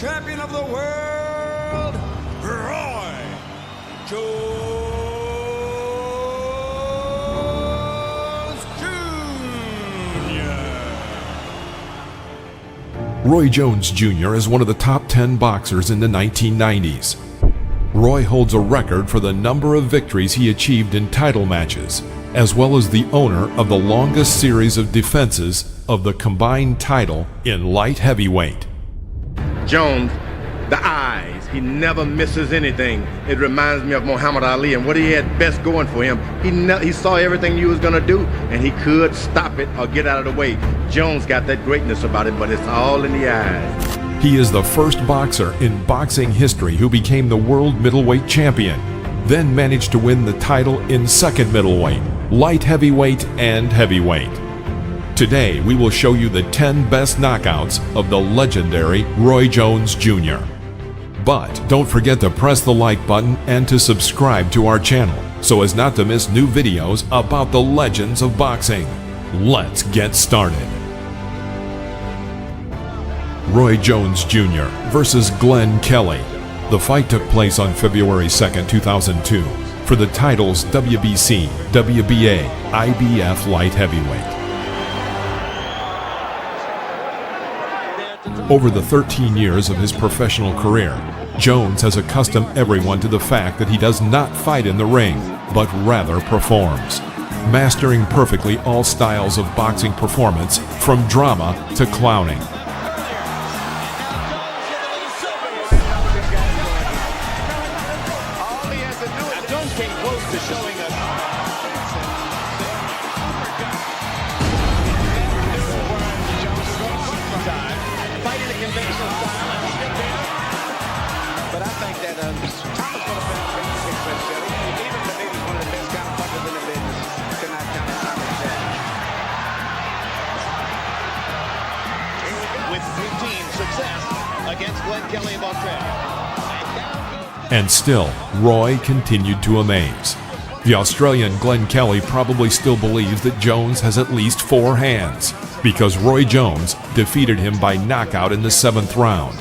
champion of the world, Roy Jones Jr. Roy Jones Jr. is one of the top 10 boxers in the 1990s. Roy holds a record for the number of victories he achieved in title matches, as well as the owner of the longest series of defenses of the combined title in light heavyweight. Jones, the eyes, he never misses anything. It reminds me of Muhammad Ali and what he had best going for him. He saw everything you was gonna do and he could stop it or get out of the way. Jones got that greatness about it, but it's all in the eyes. He is the first boxer in boxing history who became the world middleweight champion, then managed to win the title in second middleweight, light heavyweight, and heavyweight. Today, we will show you the 10 best knockouts of the legendary Roy Jones Jr. But don't forget to press the like button and to subscribe to our channel so as not to miss new videos about the legends of boxing. Let's get started. Roy Jones Jr. versus Glenn Kelly. The fight took place on February 2, 2002 for the titles WBC, WBA, IBF light heavyweight. Over the 13 years of his professional career, Jones has accustomed everyone to the fact that he does not fight in the ring, but rather performs, mastering perfectly all styles of boxing performance from drama to clowning. Against Glenn Kelly of Australia. And still, Roy continued to amaze. The Australian Glenn Kelly probably still believes that Jones has at least 4 hands, because Roy Jones defeated him by knockout in the 7th round.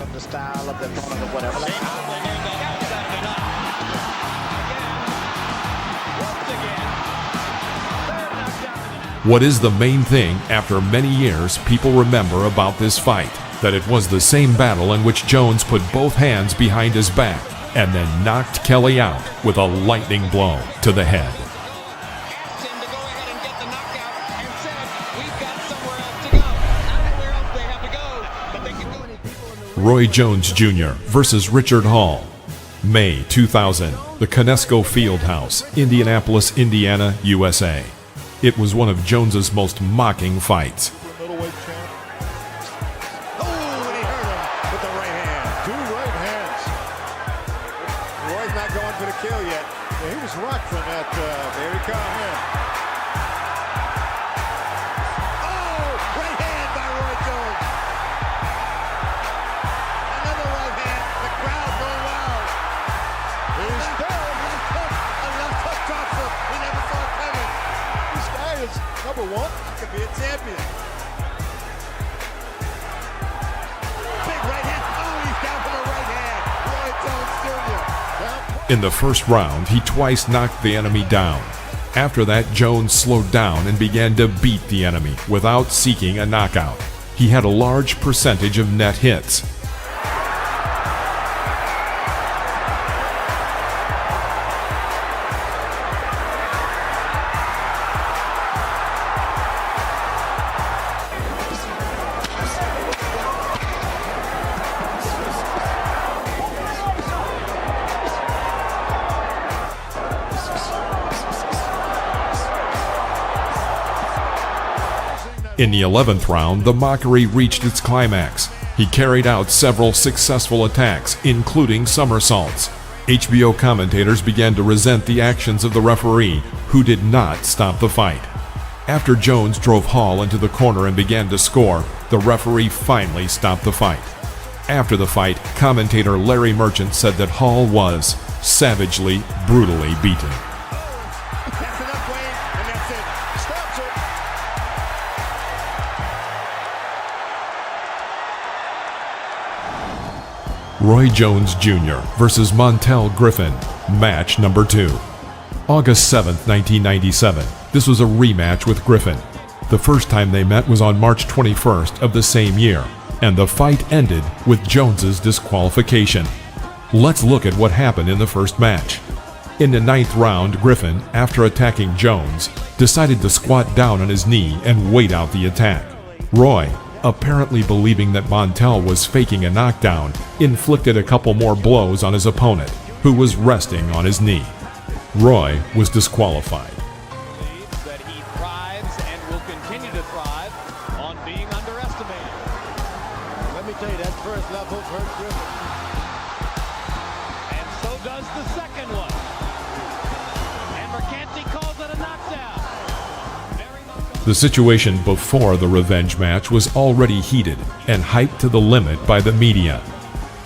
What is the main thing after many years people remember about this fight? That it was the same battle in which Jones put both hands behind his back and then knocked Kelly out with a lightning blow to the head. Roy Jones Jr. versus Richard Hall. May 2000, the Conesco Fieldhouse, Indianapolis, Indiana, USA. It was one of Jones's most mocking fights. Kill yet. Yeah, he was rocked from that. There he comes in. Oh, right hand by Roy Jones. Another right hand. The crowd going wild. He's down. A left hook drops him. We never saw it coming. This guy is number 1. He could be a champion. Big right hand. Oh, he's down for the right hand. Roy Jones Jr. In the first round, he twice knocked the enemy down. After that, Jones slowed down and began to beat the enemy without seeking a knockout. He had a large percentage of net hits. In the 11th round, the mockery reached its climax. He carried out several successful attacks, including somersaults. HBO commentators began to resent the actions of the referee, who did not stop the fight. After Jones drove Hall into the corner and began to score, the referee finally stopped the fight. After the fight, commentator Larry Merchant said that Hall was savagely, brutally beaten. That's enough, Wayne, and that's it. Stops it. Roy Jones Jr. versus Montel Griffin, match number 2. August 7, 1997. This was a rematch with Griffin. The first time they met was on March 21st of the same year, and the fight ended with Jones's disqualification. Let's look at what happened in the first match. In the 9th round, Griffin, after attacking Jones, decided to squat down on his knee and wait out the attack. Roy, apparently believing that Montel was faking a knockdown, inflicted a couple more blows on his opponent, who was resting on his knee. Roy was disqualified. Believes that he thrives and will continue to thrive on being underestimated. Let me tell you, that first level hurt Griffin. And so does the second one. And Mercanti calls it a knockdown. Very much The situation before the revenge match was already heated and hyped to the limit by the media.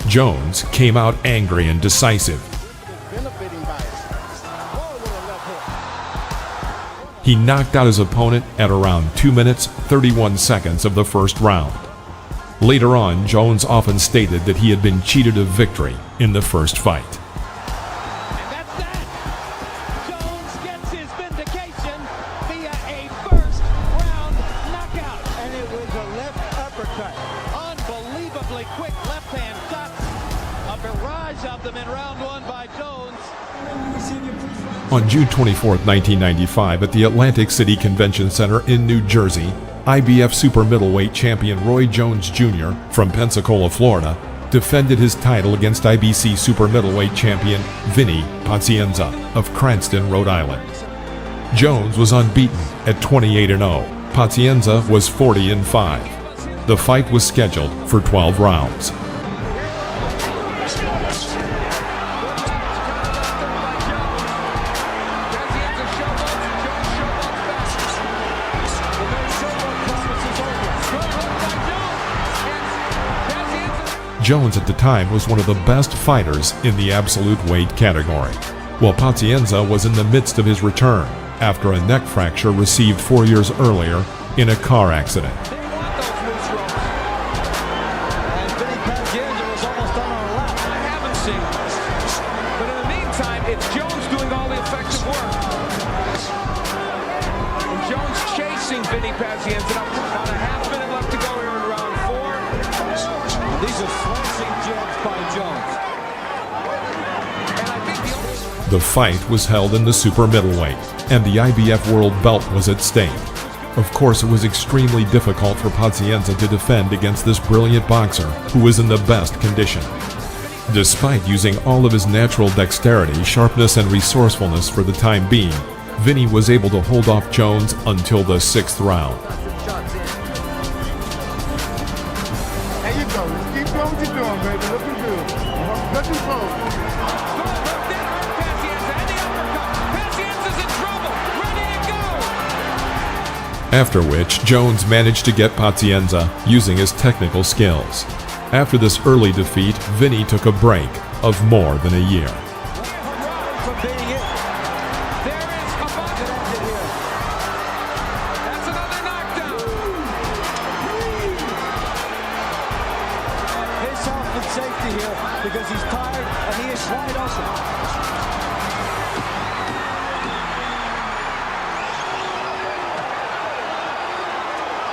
Jones came out angry and decisive. Benefiting by it. Whoa, with a left hook. He knocked out his opponent at around 2 minutes 31 seconds of the first round. Later on, Jones often stated that he had been cheated of victory in the first fight. And that's that. Jones gets his vindication via a first-round knockout. And it was a left uppercut. Unbelievably quick left-hand shots. A barrage of them in round 1 by Jones. On June 24, 1995, at the Atlantic City Convention Center in New Jersey, IBF super middleweight champion Roy Jones Jr. from Pensacola, Florida, defended his title against IBC super middleweight champion Vinny Pazienza of Cranston, Rhode Island. Jones was unbeaten at 28-0. Pazienza was 40-5. The fight was scheduled for 12 rounds. Jones at the time was one of the best fighters in the absolute weight category, while Pazienza was in the midst of his return after a neck fracture received 4 years earlier in a car accident. They want those loose ropes. And Vinny Pazienza was almost on our lap. I haven't seen it. But in the meantime, it's Jones doing all the effective work. And Jones chasing Vinny Pazienza. Now, about a half minute left to go here in round 4. These are slashing jabs by Jones. And I think the only... The fight was held in the super middleweight, and the IBF world belt was at stake. Of course, it was extremely difficult for Pazienza to defend against this brilliant boxer who was in the best condition. Despite using all of his natural dexterity, sharpness, and resourcefulness for the time being, Vinny was able to hold off Jones until the 6th round. There you go. Just keep doing what you're doing, baby. Looking good. Looking close. After which, Jones managed to get Pazienza using his technical skills. After this early defeat, Vinny took a break of more than a year. Safety here because he's tired and he is wide open.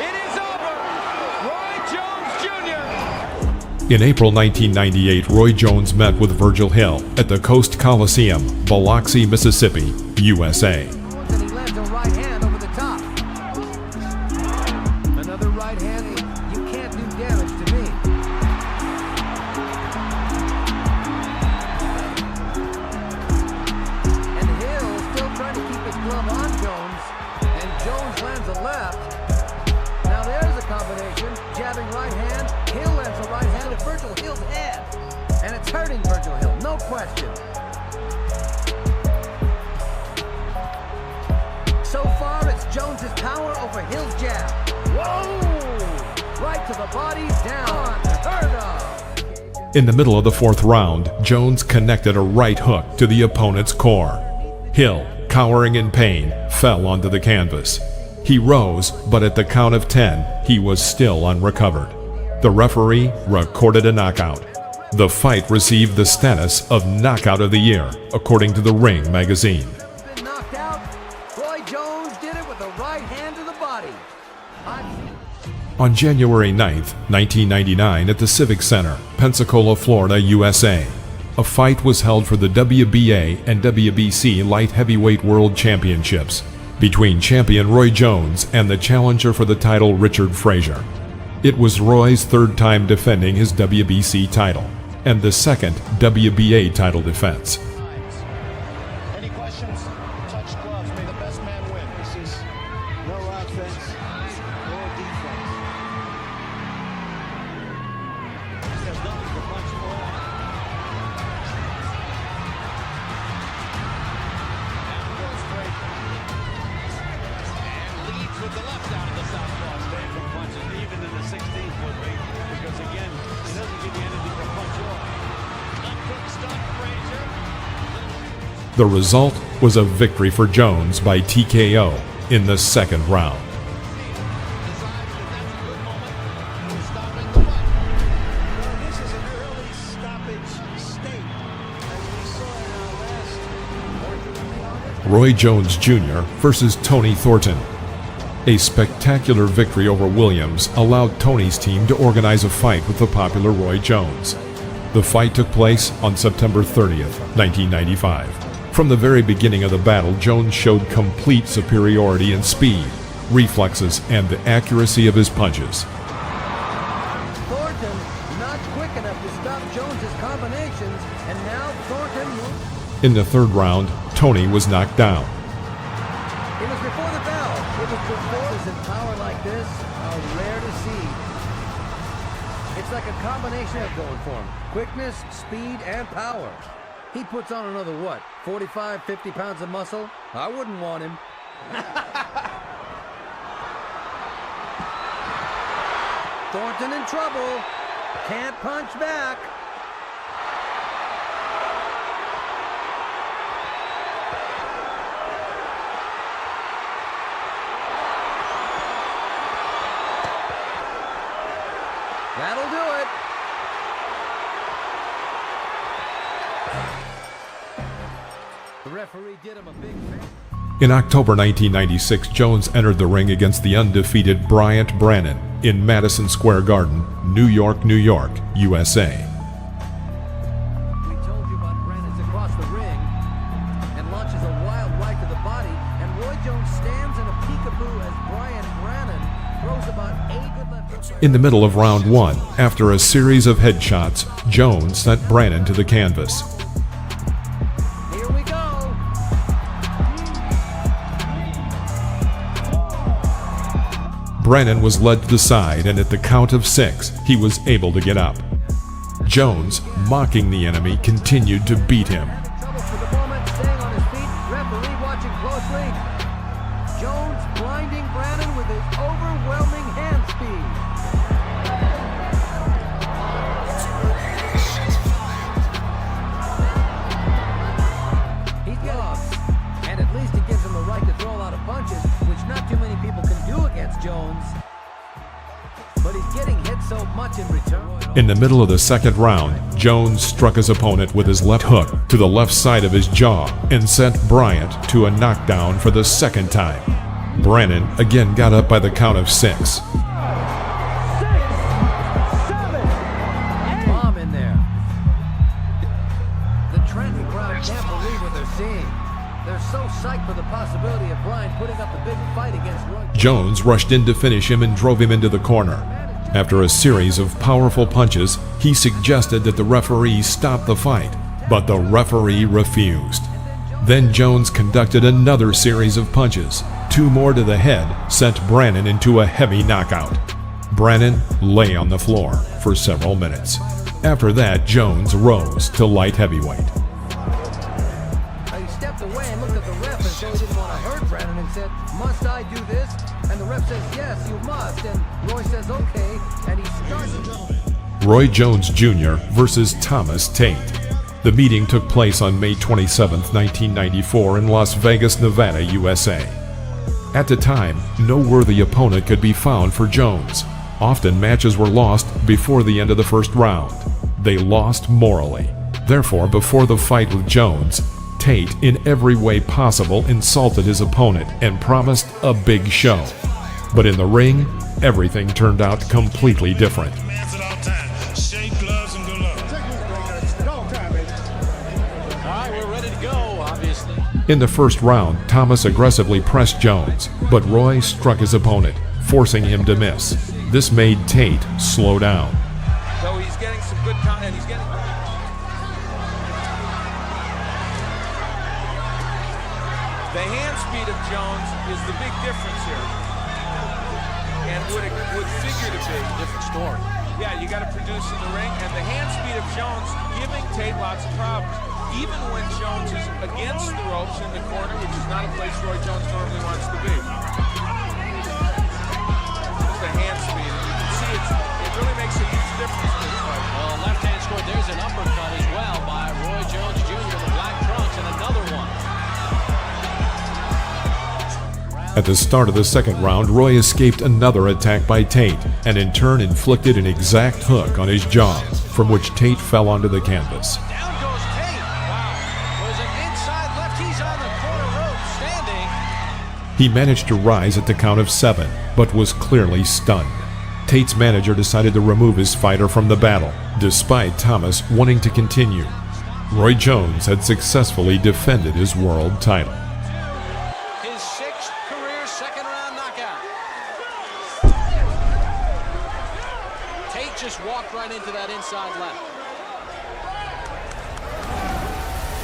It is over. Roy Jones Jr. In April 1998, Roy Jones met with Virgil Hill at the Coast Coliseum, Biloxi, Mississippi, USA. And he lands a right hand over the top. Another right hand. You can't do damage to me. And Hill still trying to keep his glove on Jones. And Jones lands a left. Now there's a combination. Jabbing right hand. Hill lands a right hand at Virgil Hill's head. And it's hurting Virgil Hill, no question. So far, it's Jones's power over Hill's jab. Whoa! Right to the body, down. Unheard of. In the middle of the 4th round, Jones connected a right hook to the opponent's core. Hill, cowering in pain, fell onto the canvas. He rose, but at the count of 10, he was still unrecovered. The referee recorded a knockout. The fight received the status of Knockout of the Year, according to the Ring magazine. Been knocked out. Roy Jones did it with a right hand to the body. On January 9th, 1999, at the Civic Center, Pensacola, Florida, USA, a fight was held for the WBA and WBC Light Heavyweight World Championships between champion Roy Jones and the challenger for the title, Richard Frazier. It was Roy's third time defending his WBC title and the second WBA title defense. Any questions? Touch gloves. May the best man win. This is no offense, no defense. There's nothing to punch him on. Down goes Frazier. And leads with the left out of the southpaw. Stay from punches, even in the 16th foot weight, because again, he doesn't give you anything to punch off. Left hook stunt, Frazier. The result was a victory for Jones by TKO in the second round. This is an early stoppage state, as we saw in our last. Roy Jones Jr. versus Tony Thornton. A spectacular victory over Williams allowed Tony's team to organize a fight with the popular Roy Jones. The fight took place on September 30th, 1995. From the very beginning of the battle, Jones showed complete superiority in speed, reflexes, and the accuracy of his punches. Thornton not quick enough to stop Jones's combinations, and now Thornton moves. In the third round, Tony was knocked down. It was before the bell. It was before. In power like this are rare to see. It's like a combination of going for him. Quickness, speed, and power. He puts on another, what, 45, 50 pounds of muscle? I wouldn't want him. Thornton in trouble. Can't punch back. That'll do it. The referee did him a big favor. In October 1996, Jones entered the ring against the undefeated Bryant Brannan in Madison Square Garden, New York, New York, USA. We told you about Brannan's across the ring and launches a wild right to the body, and Roy Jones stands in a peekaboo as Bryant Brannan throws about 8 good left hooks. In the middle of round one, after a series of headshots, Jones sent Brannan to the canvas. Here we go. Brannan was led to the side, and at the count of 6, he was able to get up. Jones, mocking the enemy, continued to beat him. Trouble for the moment, staying on his feet. Referee watching closely. Jones blinding Brannan with his overwhelming hand speed. He gloves, and at least it gives him the right to throw a lot of punches, which not too many people can do against Jones. But he's getting hit so much in return. In the middle of the second round, Jones struck his opponent with his left hook to the left side of his jaw and sent Bryant to a knockdown for the second time. Brannan again got up by the count of 6. Bomb in there. The Trenton crowd can't believe what they're seeing. They're so psyched for the possibility of Bryant putting up a big fight against Roy. Jones rushed in to finish him and drove him into the corner. After a series of powerful punches, he suggested that the referee stop the fight, but the referee refused. Then Jones conducted another series of punches. 2 more to the head sent Brannan into a heavy knockout. Brannan lay on the floor for several minutes. After that, Jones rose to light heavyweight. He stepped away and looked at the ref as though he didn't want to hurt Brannan and said, "Must I do this?" And the ref says, "Yes, you must." And Roy says, "Okay." And he starts to... Roy Jones Jr. versus Thomas Tate. The meeting took place on May 27, 1994 in Las Vegas, Nevada, USA. At the time, no worthy opponent could be found for Jones. Often matches were lost before the end of the first round. They lost morally. Therefore, before the fight with Jones, Tate in every way possible insulted his opponent and promised a big show. But in the ring, everything turned out completely different. Man's at all time. Shake gloves and good luck. All right, we're ready to go, obviously. In the first round, Thomas aggressively pressed Jones, but Roy struck his opponent, forcing him to miss. This made Tate slow down. So he's getting some good time, and he's getting... The hand speed of Jones is the big difference here. And would figure to be. Different story. Yeah, you got to produce in the ring, and the hand speed of Jones giving Tate lots of problems. Even when Jones is against the ropes in the corner, which is not a place Roy Jones normally wants to be. Just the hand speed. You can see it really makes a huge difference in this fight. Well, left hand scored. There's an uppercut as well by Roy Jones Jr. The black trunks, and another one. At the start of the second round, Roy escaped another attack by Tate, and in turn inflicted an exact hook on his jaw, from which Tate fell onto the canvas. Down goes Tate. Wow. Was an inside left. He's on the corner rope, standing. He managed to rise at the count of 7, but was clearly stunned. Tate's manager decided to remove his fighter from the battle, despite Thomas wanting to continue. Roy Jones had successfully defended his world title. His sixth career second-round knockout. Tate just walked right into that inside left.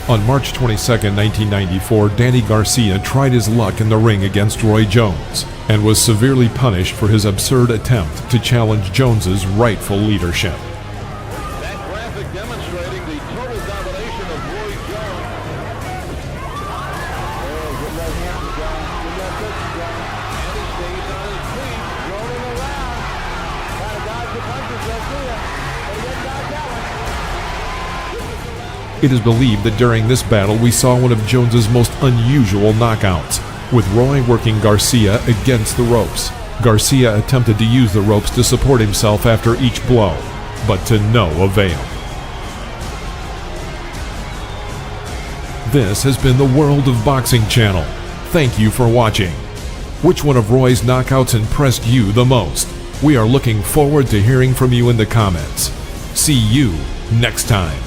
On March 22, 1994, Danny Garcia tried his luck in the ring against Roy Jones and was severely punished for his absurd attempt to challenge Jones's rightful leadership. That graphic demonstrating the total domination of Roy Jones. Oh, good left hand to Jones. Good left hook to Jones. And he stays on his feet, rolling around. Trying to dodge the punches, Garcia. But he didn't dodge that one. It is believed that during this battle we saw one of Jones's most unusual knockouts, with Roy working Garcia against the ropes. Garcia attempted to use the ropes to support himself after each blow, but to no avail. This has been the World of Boxing channel. Thank you for watching. Which one of Roy's knockouts impressed you the most? We are looking forward to hearing from you in the comments. See you next time.